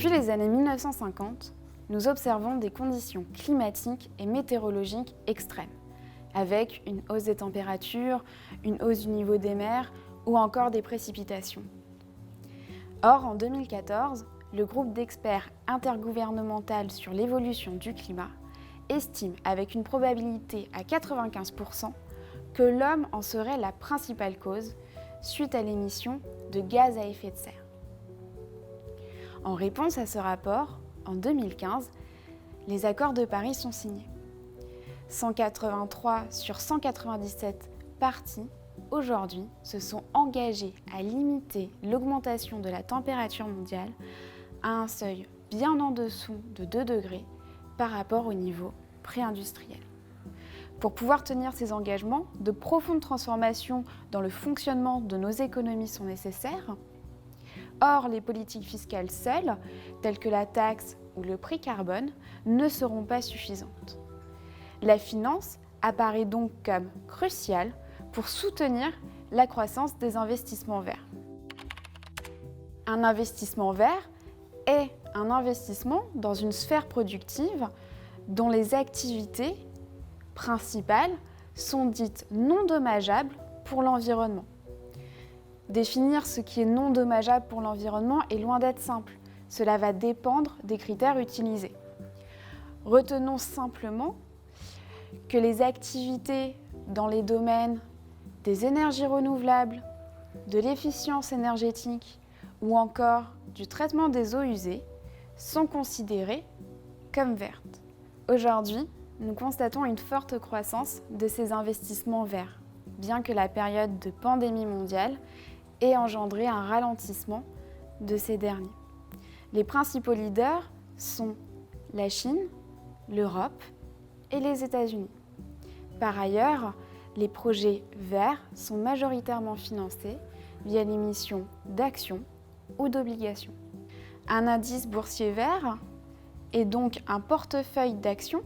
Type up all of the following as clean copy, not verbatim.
Depuis les années 1950, nous observons des conditions climatiques et météorologiques extrêmes, avec une hausse des températures, une hausse du niveau des mers ou encore des précipitations. Or, en 2014, le groupe d'experts intergouvernemental sur l'évolution du climat estime avec une probabilité à 95% que l'homme en serait la principale cause suite à l'émission de gaz à effet de serre. En réponse à ce rapport, en 2015, les accords de Paris sont signés. 183 sur 197 parties aujourd'hui se sont engagés à limiter l'augmentation de la température mondiale à un seuil bien en dessous de 2 degrés par rapport au niveau pré-industriel. Pour pouvoir tenir ces engagements, de profondes transformations dans le fonctionnement de nos économies sont nécessaires. Or, les politiques fiscales seules, telles que la taxe ou le prix carbone, ne seront pas suffisantes. La finance apparaît donc comme cruciale pour soutenir la croissance des investissements verts. Un investissement vert est un investissement dans une sphère productive dont les activités principales sont dites non dommageables pour l'environnement. Définir ce qui est non dommageable pour l'environnement est loin d'être simple. Cela va dépendre des critères utilisés. Retenons simplement que les activités dans les domaines des énergies renouvelables, de l'efficience énergétique ou encore du traitement des eaux usées sont considérées comme vertes. Aujourd'hui, nous constatons une forte croissance de ces investissements verts, bien que la période de pandémie mondiale ait engendré un ralentissement de ces derniers. Les principaux leaders sont la Chine, l'Europe et les États-Unis. Par ailleurs, les projets verts sont majoritairement financés via l'émission d'actions ou d'obligations. Un indice boursier vert est donc un portefeuille d'actions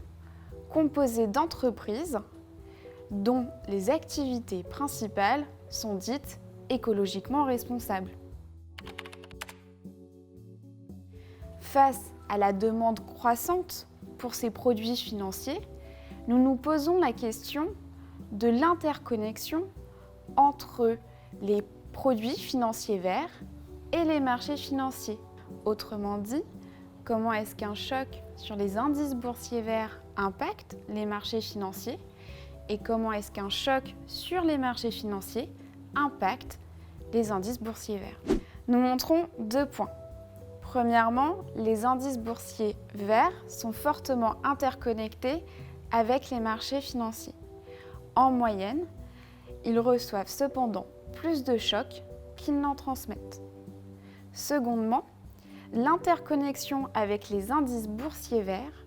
composé d'entreprises dont les activités principales sont dites écologiquement responsables. Face à la demande croissante pour ces produits financiers, nous nous posons la question de l'interconnexion entre les produits financiers verts et les marchés financiers. Autrement dit, comment est-ce qu'un choc sur les indices boursiers verts impacte les marchés financiers et comment est-ce qu'un choc sur les marchés financiers impacte les indices boursiers verts. Nous montrons 2 points. Premièrement, les indices boursiers verts sont fortement interconnectés avec les marchés financiers. En moyenne, ils reçoivent cependant plus de chocs qu'ils n'en transmettent. Secondement, l'interconnexion avec les indices boursiers verts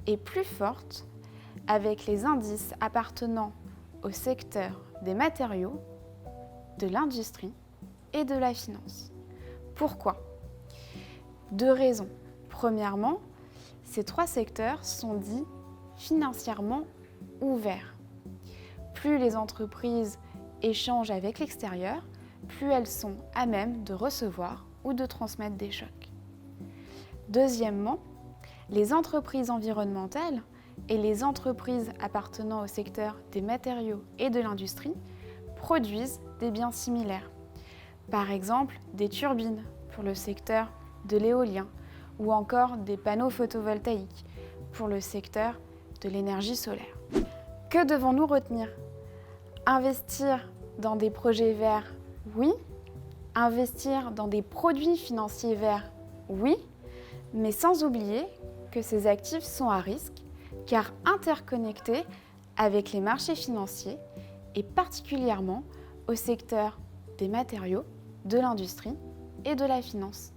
est plus forte avec les indices appartenant au secteur des matériaux, de l'industrie et de la finance. Pourquoi ? 2 raisons. Premièrement, ces 3 secteurs sont dits financièrement ouverts. Plus les entreprises échangent avec l'extérieur, plus elles sont à même de recevoir ou de transmettre des chocs. Deuxièmement, les entreprises environnementales et les entreprises appartenant au secteur des matériaux et de l'industrie produisent des biens similaires. Par exemple, des turbines pour le secteur de l'éolien ou encore des panneaux photovoltaïques pour le secteur de l'énergie solaire. Que devons-nous retenir ? Investir dans des projets verts, oui. Investir dans des produits financiers verts, oui. Mais sans oublier que ces actifs sont à risque car interconnectés avec les marchés financiers et particulièrement au secteur des matériaux, de l'industrie et de la finance.